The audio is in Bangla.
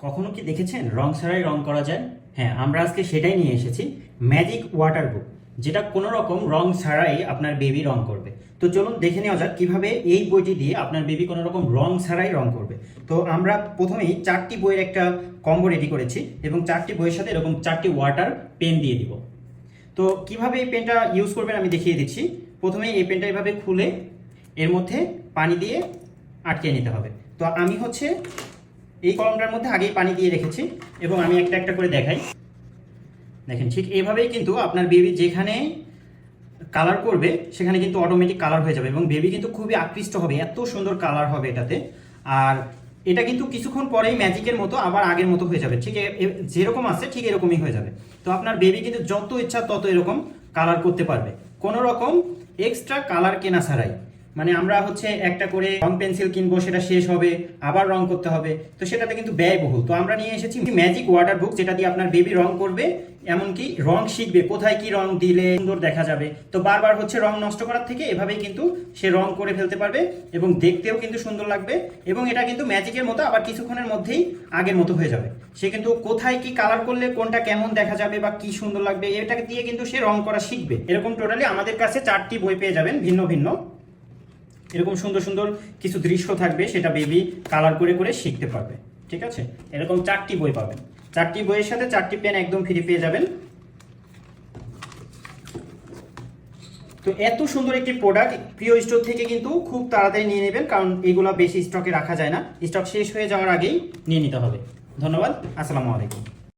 কখনো কি দেখেছেন রং ছাড়াই রং করা যায়? হ্যাঁ, আমরা আজকে সেটাই নিয়ে এসেছি, ম্যাজিক ওয়াটার বুক, যেটা কোনো রকম রং ছাড়াই আপনার বেবি রং করবে। তো চলুন দেখে নেওয়া যাক কিভাবে এই বইটি দিয়ে আপনার বেবি কোনো রকম রং ছাড়াই রং করবে। তো আমরা প্রথমেই 4টি বইয়ের একটা কম্বো রেডি করেছি এবং 4টি বইয়ের সাথে এরকম 4টি ওয়াটার পেন দিয়ে দিব। তো কিভাবে এই পেনটা ইউজ করবেন আমি দেখিয়ে দিচ্ছি। প্রথমে এই পেনটা এভাবে খুলে এর মধ্যে পানি দিয়ে আটকে নিতে হবে। তো আমি এই কলমটার মধ্যে আগেই পানি দিয়ে রেখেছি এবং আমি একটা একটা করে দেখাই। দেখেন, ঠিক এইভাবেই কিন্তু আপনার বেবি যেখানে কালার করবে সেখানে কিন্তু অটোমেটিক কালার হয়ে যাবে এবং বেবি কিন্তু খুবই আকৃষ্ট হবে, এত সুন্দর কালার হবে এটাতে। আর এটা কিন্তু কিছুক্ষণ পরেই ম্যাজিকের মতো আবার আগের মতো হয়ে যাবে, ঠিক যেরকম আছে ঠিক এরকমই হয়ে যাবে। তো আপনার বেবি কিন্তু যত ইচ্ছা তত এরকম কালার করতে পারবে, কোনো রকম এক্সট্রা কালার কেনা ছাড়াই। মানে আমরা একটা করে রং পেন্সিল কিনবো, সেটা শেষ হবে, আবার রং করতে হবে, তো সেটাতে কিন্তু ব্যয়বহুল। তো আমরা নিয়ে এসেছি ম্যাজিক ওয়াটার বুক, যেটা দিয়ে আপনার বেবি রং করবে, এমনকি রং শিখবে, কোথায় কি রং দিলে সুন্দর দেখা যাবে। তো বারবার রং নষ্ট করার থেকে এভাবেই কিন্তু সে রং করে ফেলতে পারবে এবং দেখতেও কিন্তু সুন্দর লাগবে। এবং এটা কিন্তু ম্যাজিকের মতো আবার কিছুক্ষণের মধ্যেই আগের মতো হয়ে যাবে। সে কিন্তু কোথায় কি কালার করলে কোনটা কেমন দেখা যাবে বা কি সুন্দর লাগবে, এটাকে দিয়ে কিন্তু সে রং করা শিখবে। এরকম টোটালি আমাদের কাছে 4টি বই পেয়ে যাবেন, ভিন্ন ভিন্ন এরকম সুন্দর সুন্দর কিছু দৃশ্য থাকবে, সেটা বেবি কালার করে করে শিখতে পারবে। ঠিক আছে, এরকম 4টি বই পাবেন। 4টি বইয়ের সাথে 4টি পেন একদম ফ্রি পেয়ে যাবেন। তো এত সুন্দর একটি প্রোডাক্ট প্রিয় স্টোর থেকে কিন্তু খুব তাড়াতাড়ি নিয়ে নেবেন, কারণ এগুলো বেশি স্টকে রাখা যায় না, স্টক শেষ হয়ে যাওয়ার আগেই নিয়ে নিতে হবে। ধন্যবাদ, আসসালামু আলাইকুম।